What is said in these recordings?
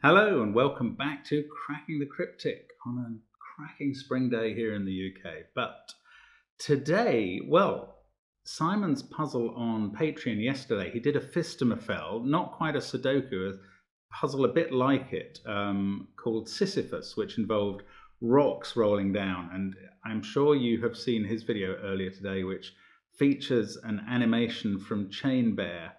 Hello and welcome back to Cracking the Cryptic on a cracking spring day here in the UK. But today, Simon's puzzle on Patreon yesterday, he did a Fistamafel, not quite a Sudoku, a puzzle a bit like it, called Sisyphus, which involved rocks rolling down. And I'm sure you have seen his video earlier today, which features an animation from Chain Bear,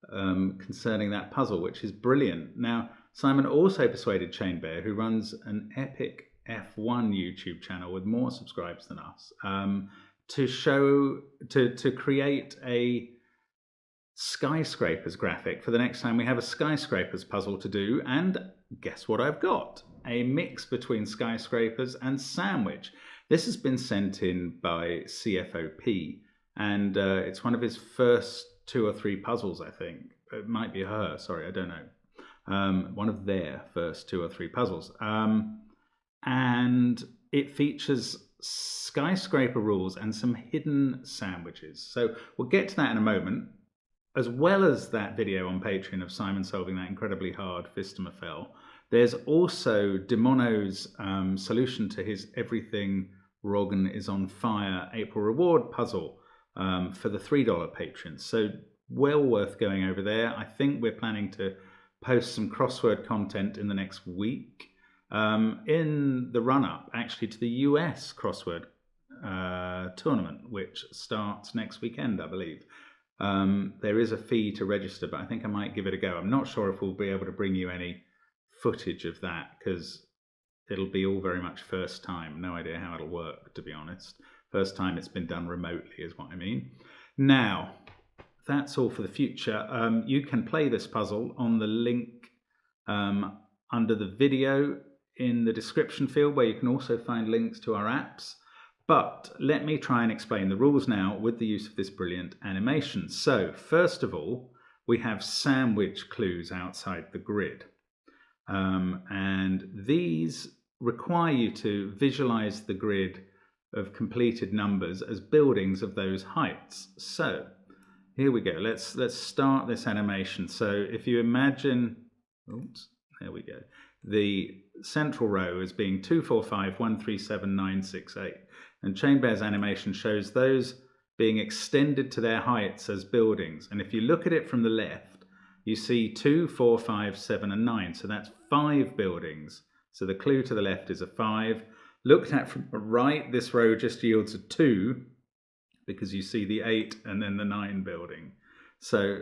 concerning that puzzle, which is brilliant. Now, Simon also persuaded Chain Bear, who runs an epic F1 YouTube channel with more subscribers than us, to create a skyscrapers graphic for the next time we have a skyscrapers puzzle to do. And guess what I've got? A mix between skyscrapers and sandwich. This has been sent in by CFOP, and it's one of his first 2 or 3 puzzles, I think. It might be her, sorry, I don't know. One of their first 2 or 3 puzzles. And it features skyscraper rules and some hidden sandwiches. So we'll get to that in a moment, as well as that video on Patreon of Simon solving that incredibly hard Fistamafel. There's also Demono's solution to his Everything Roggen is on Fire April reward puzzle, for the $3 patrons. So well worth going over there. I think we're planning to post some crossword content in the next week, in the run-up actually to the US crossword tournament, which starts next weekend, I believe. There is a fee to register, but I think I might give it a go. I'm not sure if we'll be able to bring you any footage of that, because it'll be all very much first time. No idea how it'll work, to be honest. First time it's been done remotely is what I mean. Now, that's all for the future. You can play this puzzle on the link under the video in the description field, where you can also find links to our apps. But let me try and explain the rules now with the use of this brilliant animation. So, first of all, we have sandwich clues outside the grid. And these require you to visualize the grid of completed numbers as buildings of those heights. So here we go. Let's start this animation. So if you imagine, oops, there we go. The central row as being 2, 4, 5, 1, 3, 7, 9, 6, 8. And Chain Bear's animation shows those being extended to their heights as buildings. And if you look at it from the left, you see 2, 4, 5, 7, and 9. So that's 5 buildings. So the clue to the left is a 5. Looked at from the right, this row just yields a 2, because you see the 8 and then the 9 building. So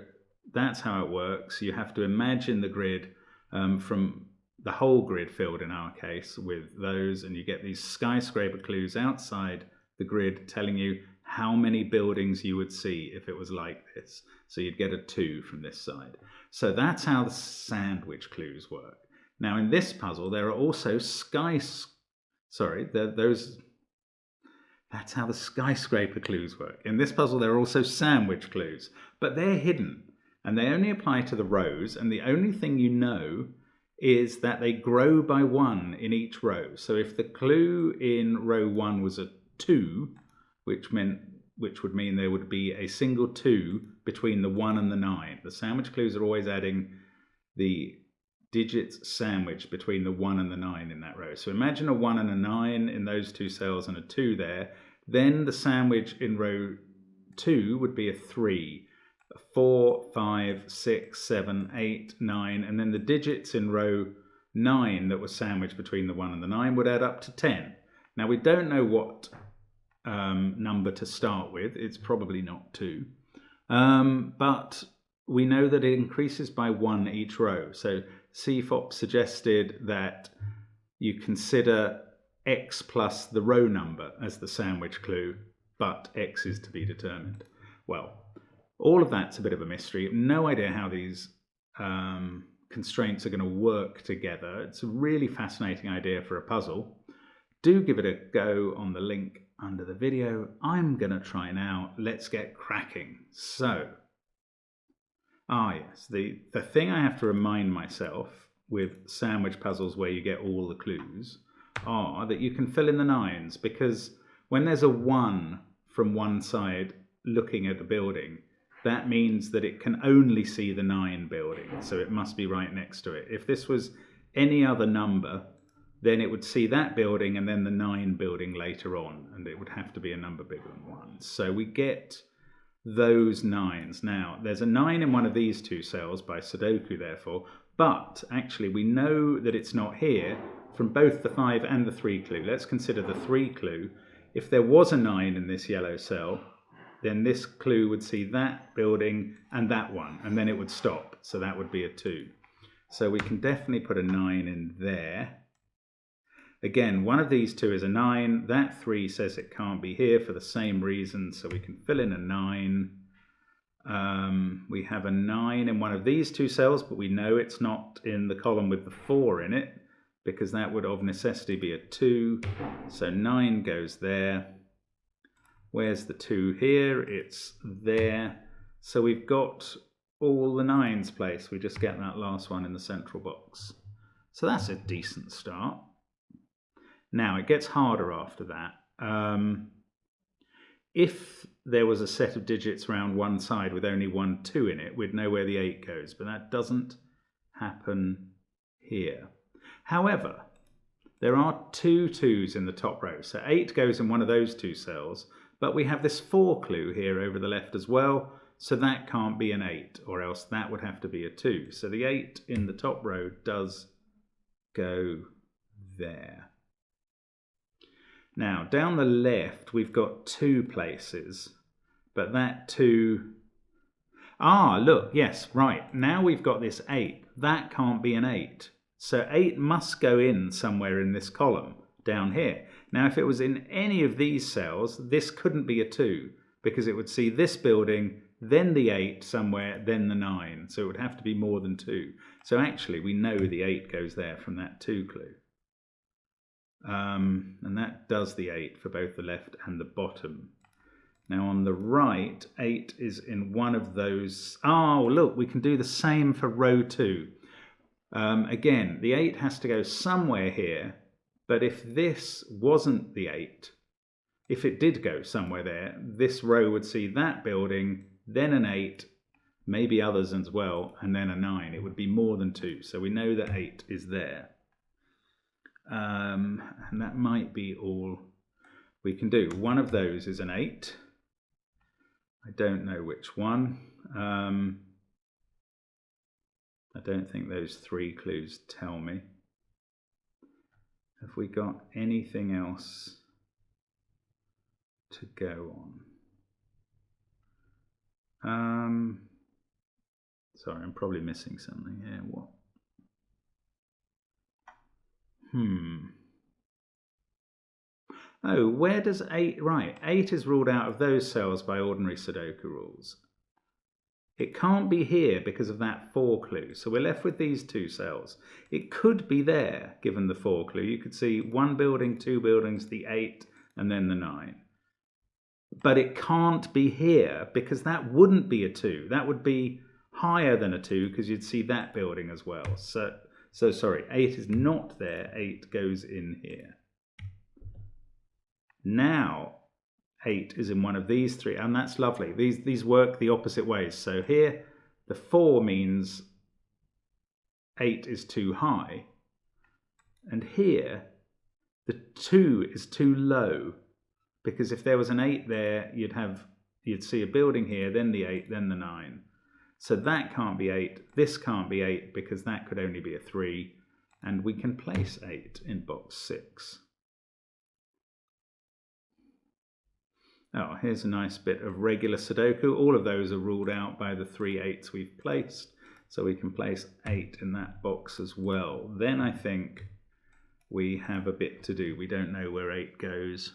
that's how it works. You have to imagine the grid, from the whole grid filled in our case with those, and you get these skyscraper clues outside the grid telling you how many buildings you would see if it was like this. So you'd get a 2 from this side. So that's how the sandwich clues work. Now in this puzzle there are also that's how the skyscraper clues work. In this puzzle, there are also sandwich clues, but they're hidden and they only apply to the rows. And the only thing you know is that they grow by 1 in each row. So if the clue in row 1 was a 2, which would mean there would be a single 2 between the 1 and the 9. The sandwich clues are always adding the digits sandwich between the 1 and the 9 in that row. So imagine a 1 and a 9 in those 2 cells and a 2 there. Then the sandwich in row 2 would be a 3, a 4, 5, 6, 7, 8, 9, and then the digits in row 9 that were sandwiched between the 1 and the 9 would add up to 10. Now we don't know what number to start with. It's probably not 2. But we know that it increases by 1 each row. So CFOP suggested that you consider x plus the row number as the sandwich clue, but x is to be determined. Well, all of that's a bit of a mystery. No idea how these constraints are going to work together. It's a really fascinating idea for a puzzle. Do give it a go on the link under the video. I'm going to try now. Let's get cracking. So, yes, the thing I have to remind myself with sandwich puzzles where you get all the clues are that you can fill in the 9s, because when there's a 1 from one side looking at the building, that means that it can only see the 9 building, so it must be right next to it. If this was any other number, then it would see that building and then the 9 building later on, and it would have to be a number bigger than 1. So we get those 9s. Now, there's a 9 in one of these two cells by Sudoku, therefore, but actually we know that it's not here from both the 5 and the 3 clue. Let's consider the 3 clue. If there was a 9 in this yellow cell, then this clue would see that building and that one, and then it would stop. So that would be a 2. So we can definitely put a 9 in there. Again, one of these two is a 9. That 3 says it can't be here for the same reason, so we can fill in a 9. We have a 9 in one of these two cells, but we know it's not in the column with the 4 in it, because that would of necessity be a 2. So 9 goes there. Where's the 2 here? It's there. So we've got all the 9s placed. We just get that last one in the central box. So that's a decent start. Now, it gets harder after that. If there was a set of digits round one side with only 1 2 in it, we'd know where the 8 goes, but that doesn't happen here. However, there are 2 2s in the top row, so 8 goes in one of those 2 cells, but we have this 4 clue here over the left as well, so that can't be an 8, or else that would have to be a 2. So the 8 in the top row does go there. Now, down the left, we've got 2 places, but that 2... Ah, look, yes, right. Now we've got this 8. That can't be an 8. So 8 must go in somewhere in this column down here. Now, if it was in any of these cells, this couldn't be a 2, because it would see this building, then the 8 somewhere, then the 9. So it would have to be more than 2. So actually, we know the 8 goes there from that 2 clue. And that does the 8 for both the left and the bottom. Now on the right, 8 is in one of those. Oh, look, we can do the same for row 2. Again, the 8 has to go somewhere here, but if this wasn't the 8, if it did go somewhere there, this row would see that building, then an 8, maybe others as well, and then a 9. It would be more than 2, so we know that 8 is there. And that might be all we can do. One of those is an 8. I don't know which one. I don't think those 3 clues tell me. Have we got anything else to go on? Sorry, I'm probably missing something here. What? Oh, where does 8... Right, 8 is ruled out of those cells by ordinary Sudoku rules. It can't be here because of that 4 clue, so we're left with these 2 cells. It could be there, given the 4 clue. You could see 1 building, 2 buildings, the 8, and then the 9. But it can't be here, because that wouldn't be a 2. That would be higher than a 2, because you'd see that building as well. So sorry, 8 is not there, 8 goes in here. Now, 8 is in one of these 3, and that's lovely. These work the opposite ways. So here, the 4 means 8 is too high, and here, the 2 is too low, because if there was an 8 there, you'd see a building here, then the 8, then the 9. So that can't be 8, this can't be 8, because that could only be a 3, and we can place 8 in box 6. Oh, here's a nice bit of regular Sudoku. All of those are ruled out by the 3 8s we've placed, so we can place 8 in that box as well. Then I think we have a bit to do. We don't know where 8 goes,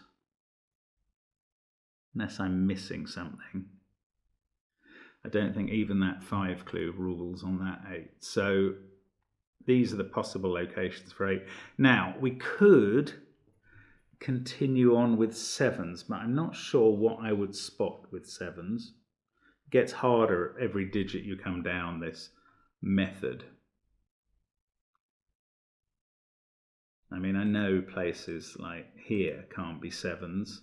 unless I'm missing something. I don't think even that 5 clue rules on that 8. So these are the possible locations for 8. Now, we could continue on with 7s, but I'm not sure what I would spot with 7s. It gets harder every digit you come down this method. I mean, I know places like here can't be 7s.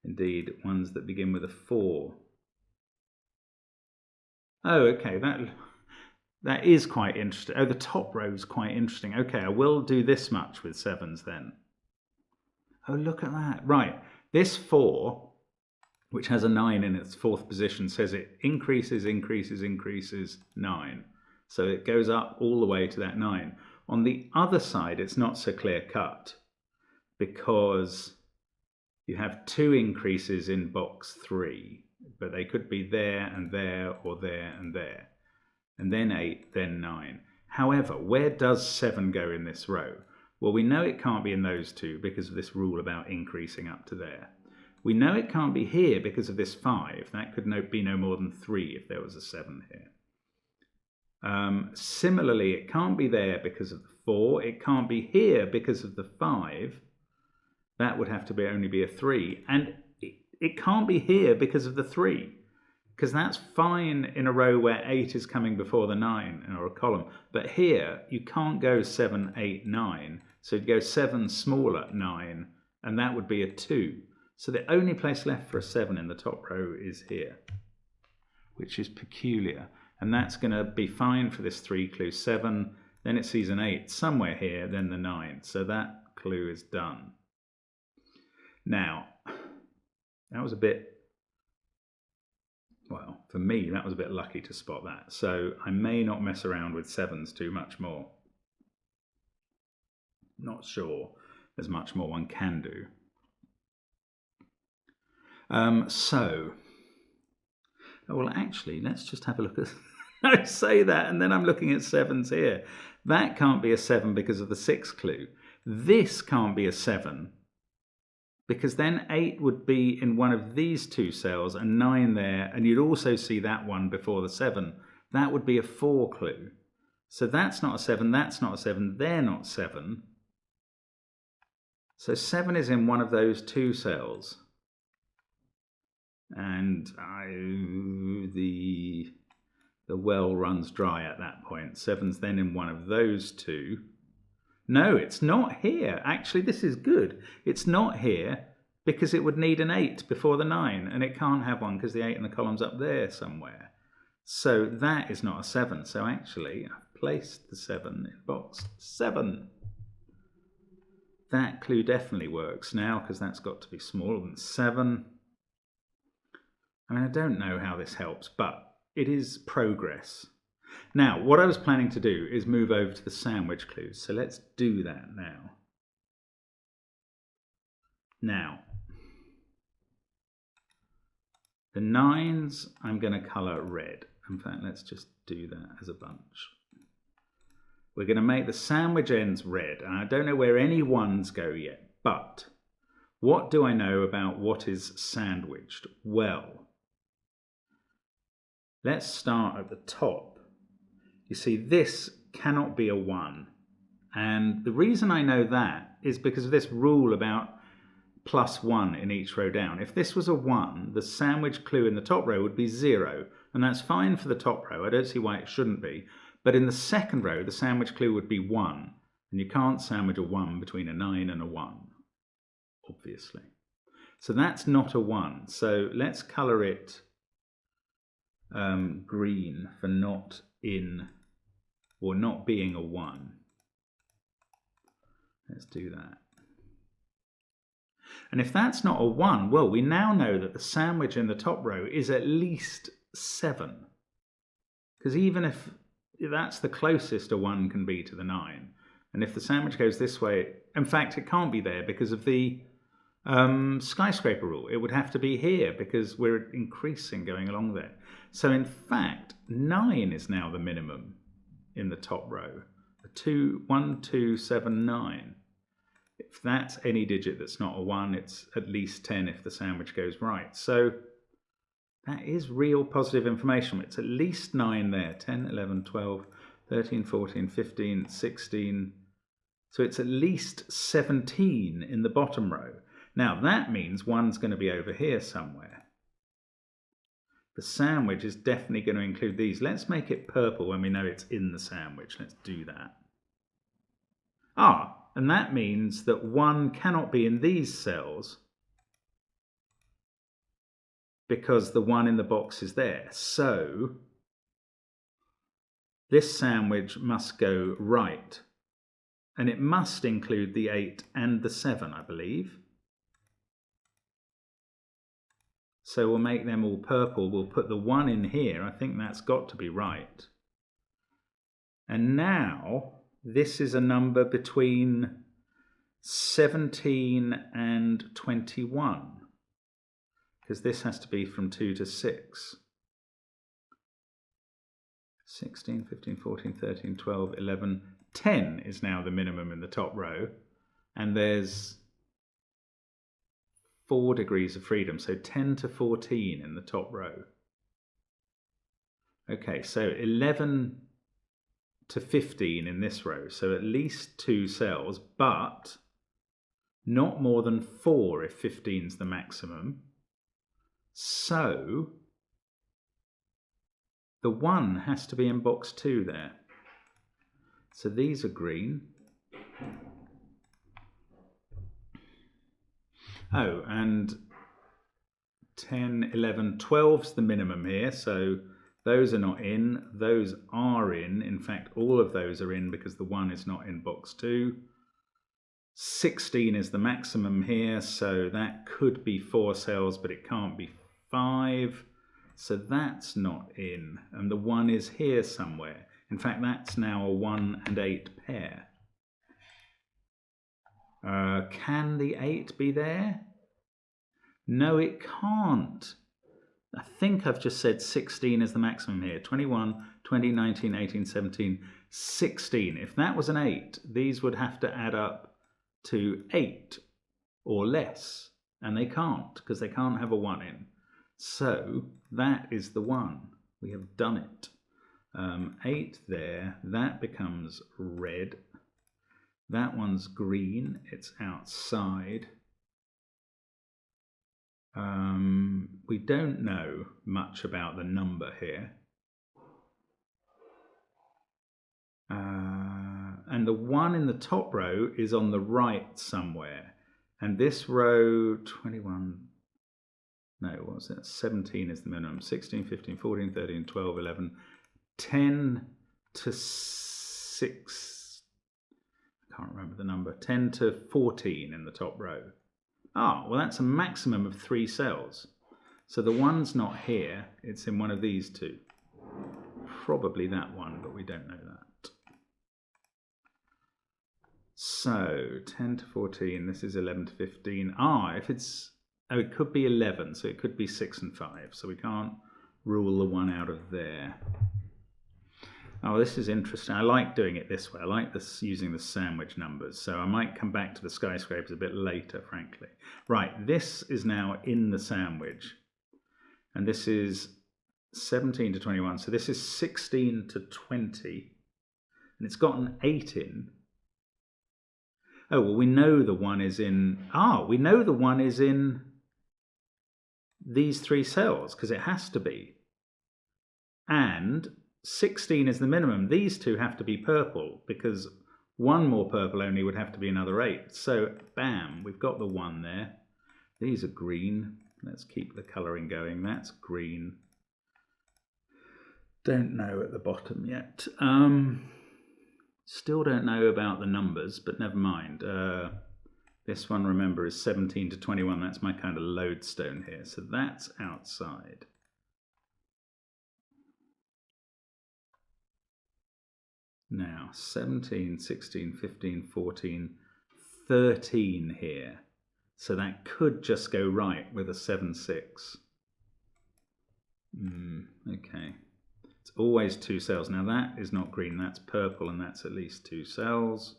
Indeed, ones that begin with a 4 Oh, okay, that is quite interesting. Oh, the top row is quite interesting. Okay, I will do this much with 7s then. Oh, look at that. Right, this 4, which has a 9 in its 4th position, says it increases, increases, increases 9. So it goes up all the way to that 9. On the other side, it's not so clear cut because you have 2 increases in box 3, but they could be there and there or there and there. And then 8, then 9. However, where does 7 go in this row? Well, we know it can't be in those 2 because of this rule about increasing up to there. We know it can't be here because of this 5. That could be no more than 3 if there was a 7 here. Similarly, it can't be there because of the 4. It can't be here because of the 5. That would have to only be a 3. And it can't be here because of the 3. Because that's fine in a row where 8 is coming before the 9 or a column. But here, you can't go 7, 8, 9. So you'd go 7 smaller, 9, and that would be a 2. So the only place left for a 7 in the top row is here, which is peculiar. And that's going to be fine for this 3 clue. 7, then it sees an 8 somewhere here, then the 9. So that clue is done. Now, that was a bit, well, for me, that was a bit lucky to spot that. So I may not mess around with 7s too much more. Not sure there's much more one can do. Well, actually, let's just have a look at... I say that, and then I'm looking at 7s here. That can't be a 7 because of the 6th clue. This can't be a 7 because then 8 would be in one of these 2 cells and 9 there, and you'd also see that one before the 7. That would be a 4 clue. So that's not a 7, that's not a 7, they're not 7. So 7 is in one of those 2 cells. And the well runs dry at that point. 7's then in one of those 2. No, it's not here. Actually, this is good. It's not here because it would need an 8 before the 9, and it can't have one because the 8 in the column's up there somewhere. So that is not a 7. So actually, I've placed the 7 in box 7. That clue definitely works now because that's got to be smaller than 7. I mean, I don't know how this helps, but it is progress. Now, what I was planning to do is move over to the sandwich clues. So let's do that now. Now, the 9s I'm going to colour red. In fact, let's just do that as a bunch. We're going to make the sandwich ends red. And I don't know where any 1s go yet, but what do I know about what is sandwiched? Well, let's start at the top. You see, this cannot be a 1. And the reason I know that is because of this rule about +1 in each row down. If this was a 1, the sandwich clue in the top row would be 0. And that's fine for the top row. I don't see why it shouldn't be. But in the second row, the sandwich clue would be 1. And you can't sandwich a 1 between a 9 and a 1, obviously. So that's not a 1. So let's colour it green for not in or not being a 1. Let's do that. And if that's not a 1, well, we now know that the sandwich in the top row is at least 7. Because even if that's the closest a 1 can be to the 9, and if the sandwich goes this way, in fact, it can't be there because of the skyscraper rule. It would have to be here because we're increasing going along there. So in fact, 9 is now the minimum in the top row. 1, 2, 7, 9. If that's any digit that's not a 1, it's at least 10 if the sandwich goes right. So that is real positive information. It's at least 9 there. 10, 11, 12, 13, 14, 15, 16. So it's at least 17 in the bottom row. Now that means 1's going to be over here somewhere. The sandwich is definitely going to include these. Let's make it purple when we know it's in the sandwich. Let's do that. And that means that 1 cannot be in these cells because the 1 in the box is there. So this sandwich must go right. And it must include the 8 and the 7, I believe. So we'll make them all purple. We'll put the 1 in here. I think that's got to be right. And now this is a number between 17 and 21. Because this has to be from 2 to 6. 16, 15, 14, 13, 12, 11, 10 is now the minimum in the top row. And there's 4 degrees of freedom, so 10 to 14 in the top row. Okay, so 11 to 15 in this row, so at least 2 cells, but not more than 4 if 15 is the maximum. So the 1 has to be in box 2 there. So these are green. Oh, and 10, 11, 12's the minimum here, so those are not in, those are in. In fact, all of those are in because the 1 is not in box 2. 16 is the maximum here, so that could be 4 cells, but it can't be 5. So that's not in, and the 1 is here somewhere. In fact, that's now a 1 and 8 pair. Can the 8 be there? No, it can't. I think I've just said 16 is the maximum here. 21, 20, 19, 18, 17, 16. If that was an 8, these would have to add up to 8 or less. And they can't, because they can't have a 1 in. So that is the 1. We have done it. 8 there. That becomes red. That one's green. It's outside. We don't know much about the number here. And the 1 in the top row is on the right somewhere. And this row, 21, no, what was it? 17 is the minimum. 16, 15, 14, 13, 12, 11, 10 to 6. I can't remember the number. 10 to 14 in the top row. Ah, well, that's a maximum of 3 cells. So the 1's not here. It's in one of these 2. Probably that one, but we don't know that. So 10 to 14. This is 11 to 15. Ah, if it's... Oh, it could be 11, so it could be 6 and 5. So we can't rule the 1 out of there. Oh, this is interesting. I like doing it this way. I like this using the sandwich numbers. So I might come back to the skyscrapers a bit later, frankly. Right, this is now in the sandwich. And this is 17 to 21. So this is 16 to 20. And it's got an 8 in. Oh, well, we know the 1 is in... Ah, we know the 1 is in these 3 cells, because it has to be. And 16 is the minimum. These 2 have to be purple, because 1 more purple only would have to be another 8. So, bam, we've got the 1 there. These are green. Let's keep the colouring going. That's green. Don't know at the bottom yet. Still don't know about the numbers, but never mind. This one, remember, is 17 to 21. That's my kind of lodestone here. So that's outside. Now, 17, 16, 15, 14, 13 here. So that could just go right with a 7, 6. Okay. It's always 2 cells. Now that is not green, that's purple, and that's at least 2 cells.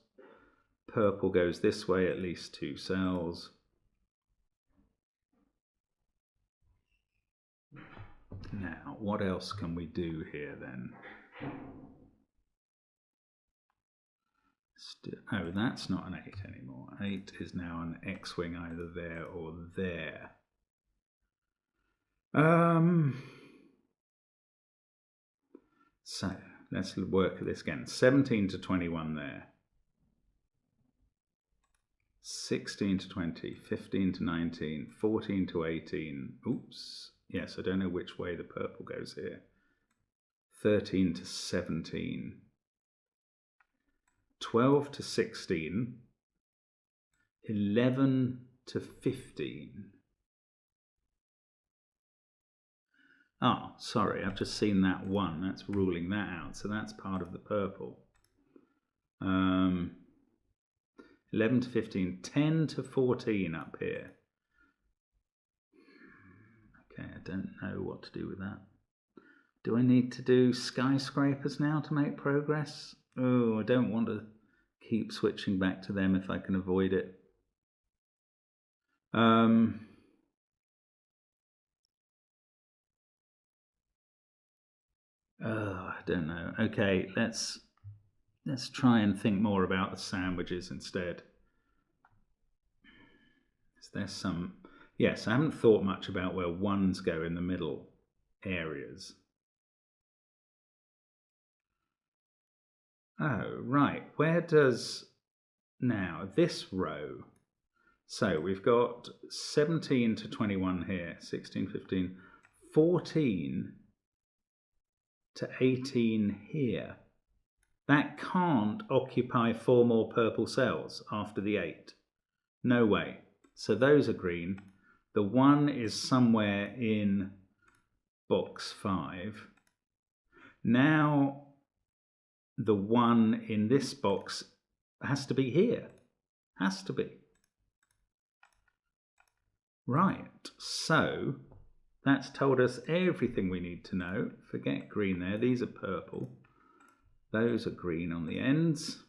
Purple goes this way, at least 2 cells. Now, what else can we do here then? Oh, that's not an 8 anymore. 8 is now an X-wing either there or there. So, let's work at this again. 17 to 21 there. 16 to 20, 15 to 19, 14 to 18. Oops. Yes, I don't know which way the purple goes here. 13 to 17, 12 to 16, 11 to 15. Oh, sorry, I've just seen that one. That's ruling that out. So that's part of the purple. 11 to 15, 10 to 14 up here. Okay, I don't know what to do with that. Do I need to do skyscrapers now to make progress? Oh, I don't want to keep switching back to them if I can avoid it. Oh, I don't know. Okay, let's try and think more about the sandwiches instead. Is there some... Yes, I haven't thought much about where ones go in the middle areas. Oh, right. Where does... Now, this row... So we've got 17 to 21 here, 16, 15, 14 to 18 here. That can't occupy 4 more purple cells after the 8. No way. So those are green. The 1 is somewhere in box 5. Now the 1 in this box has to be here. Has to be. Right, so that's told us everything we need to know. Forget green there, these are purple. Those are green on the ends.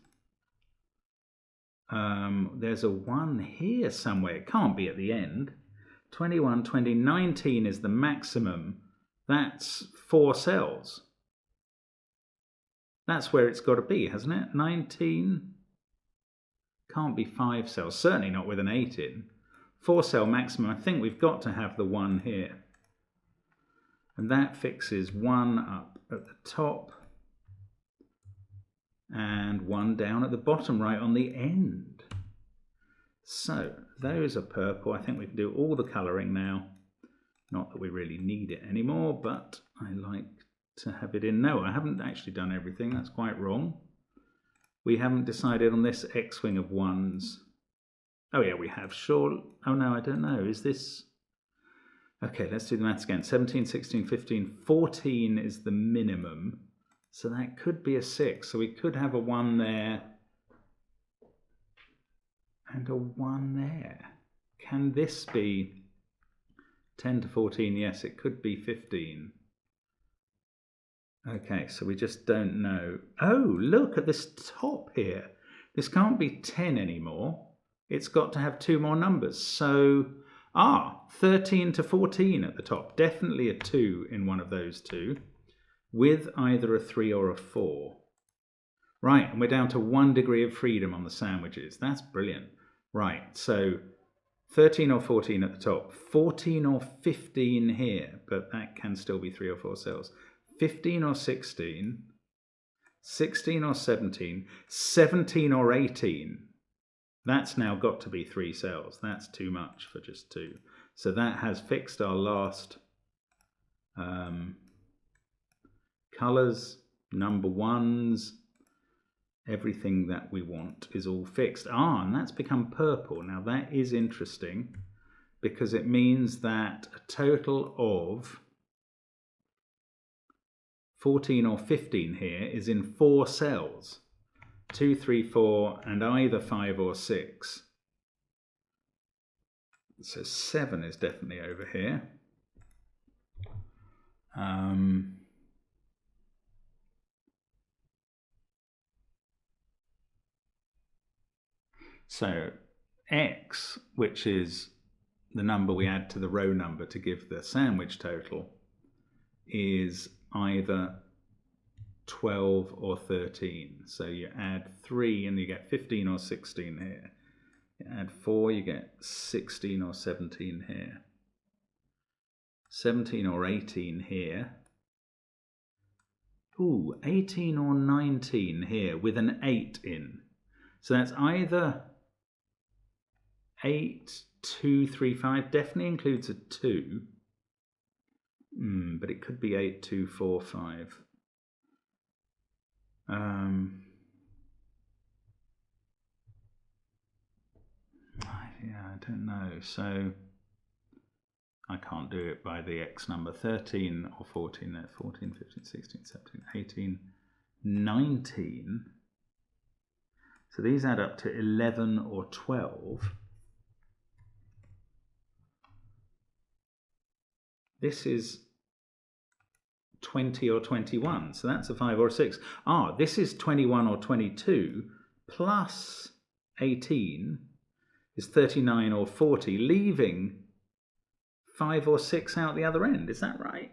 There's a 1 here somewhere, it can't be at the end. 21, 20, 19 is the maximum. That's 4 cells. That's where it's got to be, hasn't it? 19 can't be 5 cells, certainly not with an 8 in. 4 cell maximum, I think we've got to have the 1 here. And that fixes 1 up at the top and 1 down at the bottom right on the end. So those are purple. I think we can do all the colouring now. Not that we really need it anymore, but I like to have it in. No, I haven't actually done everything. That's quite wrong. We haven't decided on this X-wing of 1s. Oh yeah, we have. Sure. Oh no, I don't know. Is this... Okay, let's do the maths again. 17, 16, 15, 14 is the minimum. So that could be a 6. So we could have a 1 there and a 1 there. Can this be 10 to 14? Yes, it could be 15. Okay, so we just don't know. Oh, look at this top here. This can't be 10 anymore. It's got to have 2 more numbers. So, 13 to 14 at the top. Definitely a 2 in one of those two, with either a 3 or a 4. Right, and we're down to 1 degree of freedom on the sandwiches. That's brilliant. Right, so 13 or 14 at the top. 14 or 15 here, but that can still be 3 or 4 cells. 15 or 16. 16 or 17. 17 or 18. That's now got to be 3 cells. That's too much for just 2. So that has fixed our last colours, number 1s, everything that we want is all fixed. And that's become purple. Now that is interesting because it means that a total of 14 or 15 here is in 4 cells. 2, 3, 4, and either 5 or 6. So 7 is definitely over here. So X, which is the number we add to the row number to give the sandwich total, is either 12 or 13. So you add 3 and you get 15 or 16 here. You add 4, you get 16 or 17 here. 17 or 18 here. Ooh, 18 or 19 here with an 8 in. So that's either 8, 2, 3, 5. Definitely includes a 2. But it could be 8, 2, 4, 5. Yeah, I don't know. So I can't do it by the X number. 13 or 14 there. 14, 15, 16, 17, 18, 19. So these add up to 11 or 12. This is 20 or 21. So that's a 5 or a 6. Ah, this is 21 or 22 plus 18 is 39 or 40, leaving 5 or 6 out the other end. Is that right?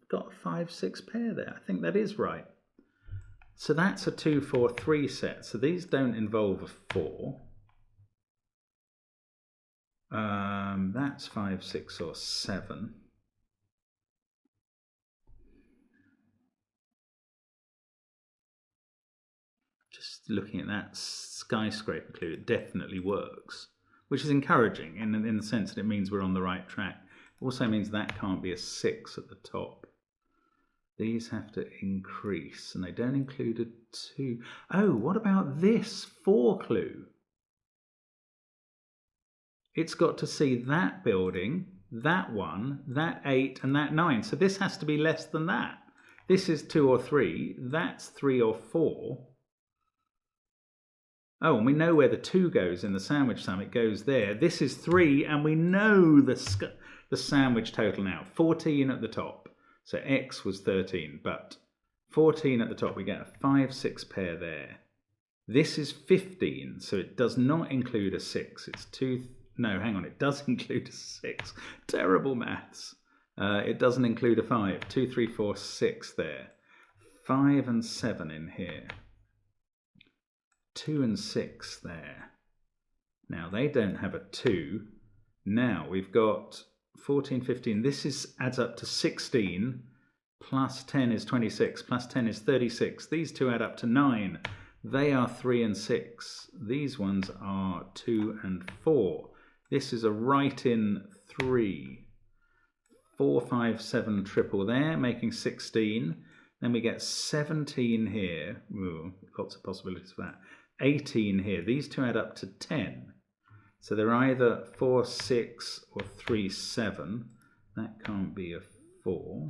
I've got a 5, 6 pair there. I think that is right. So that's a 2, 4, 3 set. So these don't involve a 4. That's 5, 6, or 7. Just looking at that skyscraper clue, it definitely works, which is encouraging in the sense that it means we're on the right track. It also means that can't be a 6 at the top. These have to increase, and they don't include a 2. Oh, what about this 4 clue? It's got to see that building, that 1, that 8, and that 9. So this has to be less than that. This is 2 or 3. That's 3 or 4. Oh, and we know where the 2 goes in the sandwich sum. It goes there. This is 3, and we know the sandwich total now. 14 at the top. So X was 13, but 14 at the top. We get a 5, 6 pair there. This is 15, so it does not include a 6. It's 2... No, hang on. It does include a 6. Terrible maths. It doesn't include a 5. 2, 3, 4, 6 there. 5 and 7 in here. 2 and 6 there. Now they don't have a 2. Now we've got 14, 15. This adds up to 16. Plus 10 is 26. Plus 10 is 36. These two add up to 9. They are 3 and 6. These ones are 2 and 4. This is a right-in 3. 4, 5, 7 triple there, making 16. Then we get 17 here. Ooh, lots of possibilities for that. 18 here. These two add up to 10. So they're either 4, 6 or 3, 7. That can't be a 4.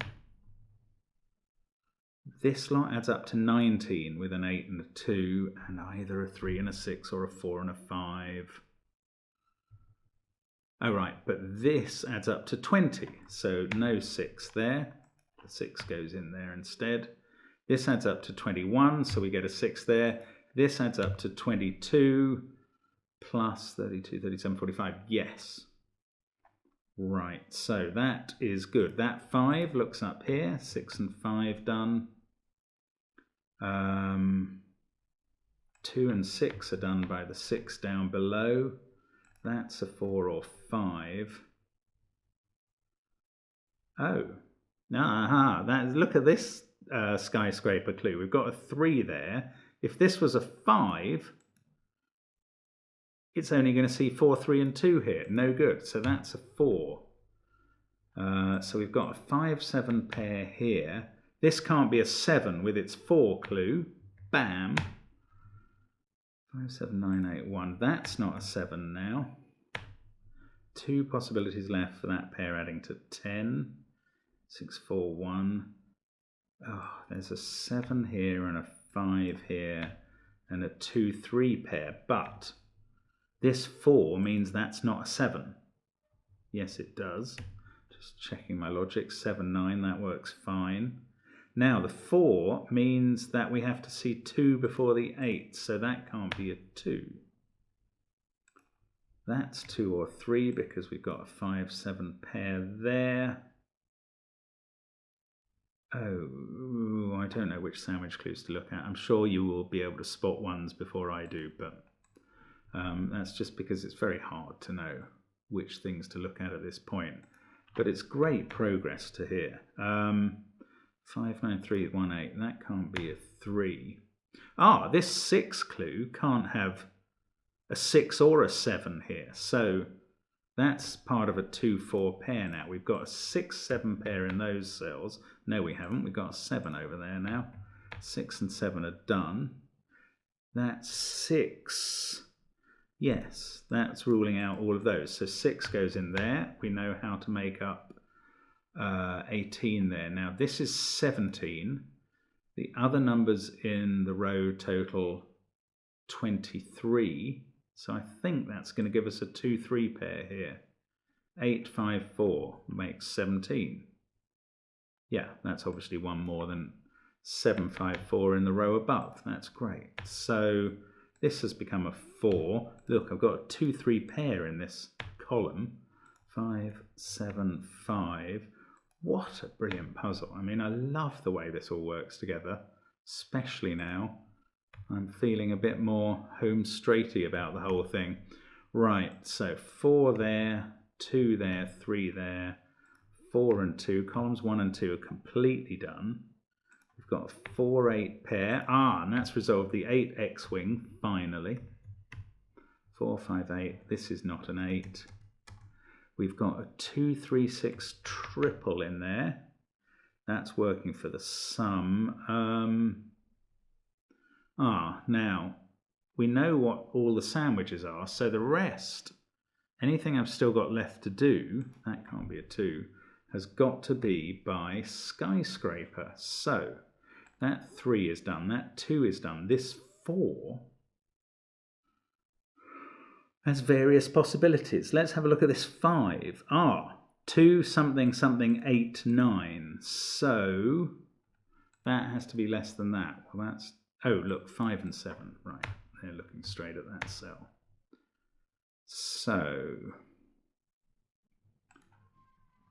This lot adds up to 19 with an 8 and a 2, and either a 3 and a 6 or a 4 and a 5. Oh, right, but this adds up to 20, so no 6 there. The 6 goes in there instead. This adds up to 21, so we get a 6 there. This adds up to 22 plus 32, 37, 45. Yes. Right, so that is good. That 5 looks up here. 6 and 5 done. 2 and 6 are done by the 6 down below. That's a 4 or 5. Oh, look at this skyscraper clue. We've got a 3 there. If this was a 5, it's only going to see 4, 3, and 2 here. No good. So that's a 4. So we've got a 5, 7 pair here. This can't be a 7 with its 4 clue. Bam. 5, 7, 9, 8, 1. That's not a 7 now. 2 possibilities left for that pair adding to 10. 6, 4, 1. Oh, there's a 7 here and a 5 here and a 2, 3 pair. But this 4 means that's not a 7. Yes, it does. Just checking my logic. 7, 9, that works fine. Now, the 4 means that we have to see 2 before the 8, so that can't be a 2. That's 2 or 3 because we've got a 5, 7 pair there. Oh, I don't know which sandwich clues to look at. I'm sure you will be able to spot ones before I do, but that's just because it's very hard to know which things to look at this point. But it's great progress to hear. 5, 9, 3, 1, 8. That can't be a 3. Ah, this 6 clue can't have a 6 or a 7 here. So that's part of a 2, 4 pair now. We've got a 6, 7 pair in those cells. No, we haven't. We've got a 7 over there now. 6 and 7 are done. That's 6. Yes, that's ruling out all of those. So 6 goes in there. We know how to make up 18 there. Now this is 17. The other numbers in the row total 23. So I think that's going to give us a 2-3 pair here. 8, 5, 4 makes 17. Yeah, that's obviously one more than 7, 5, 4 in the row above. That's great. So this has become a 4. Look, I've got a 2-3 pair in this column. 5, 7, 5. What a brilliant puzzle. I mean, I love the way this all works together, especially now. I'm feeling a bit more home straighty about the whole thing. Right, so 4 there, 2 there, 3 there, 4 and 2. Columns 1 and 2 are completely done. We've got a 4, 8 pair. And that's resolved the 8 X-wing, finally. 4, 5, 8. This is not an 8. We've got a 2, 3, 6 triple in there. That's working for the sum. Now, we know what all the sandwiches are, so the rest, anything I've still got left to do, that can't be a 2, has got to be by skyscraper. So that 3 is done, that 2 is done. This 4 has various possibilities. Let's have a look at this 5. 2 something something 8 9. So that has to be less than that. Well, that's, oh look, 5 and 7. Right, they're looking straight at that cell. So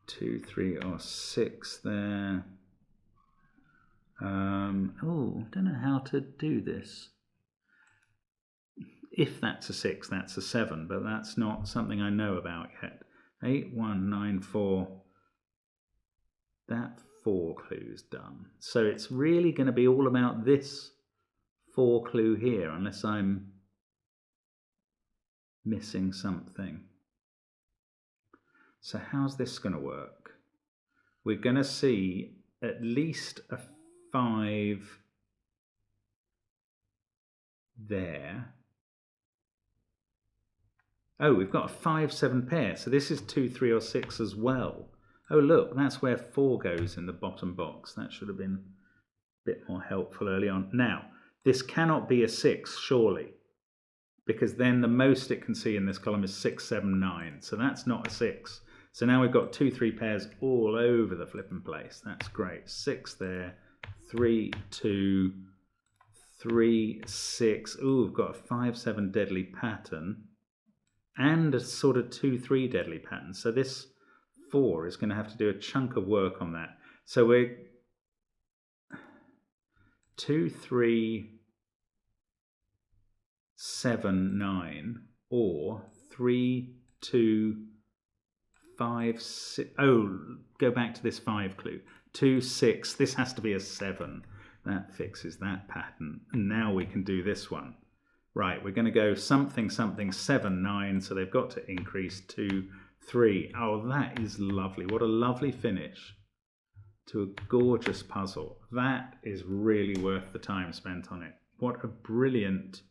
2, 3 or 6 there. Don't know how to do this. If that's a 6, that's a 7, but that's not something I know about yet. 8, 1, 9, 4. That 4 clue's done. So it's really going to be all about this 4 clue here, unless I'm missing something. So how's this going to work? We're going to see at least a 5 there. Oh, we've got a 5, 7 pair. So this is 2, 3 or 6 as well. Oh, look, that's where 4 goes in the bottom box. That should have been a bit more helpful early on. Now, this cannot be a 6, surely, because then the most it can see in this column is 6, 7, 9. So that's not a 6. So now we've got 2, 3 pairs all over the flipping place. That's great. 6 there, 3, 2, 3, 6. Ooh, we've got a 5, 7 deadly pattern and a sort of 2, 3 deadly pattern. So this 4 is going to have to do a chunk of work on that. So we're 2, 3, 7, 9, or 3, 2, 5, 6. Oh, go back to this 5 clue. 2, 6. This has to be a 7. That fixes that pattern. And now we can do this one. Right, we're going to go something, something, 7, 9. So they've got to increase 2, 3. Oh, that is lovely. What a lovely finish to a gorgeous puzzle. That is really worth the time spent on it. What a brilliant...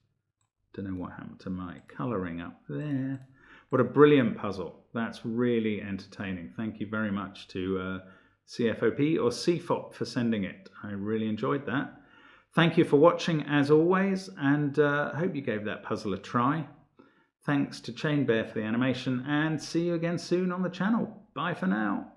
Don't know what happened to my colouring up there. What a brilliant puzzle. That's really entertaining. Thank you very much to CFOP or CFOP for sending it. I really enjoyed that. Thank you for watching as always, and I hope you gave that puzzle a try. Thanks to Chain Bear for the animation, and see you again soon on the channel. Bye for now.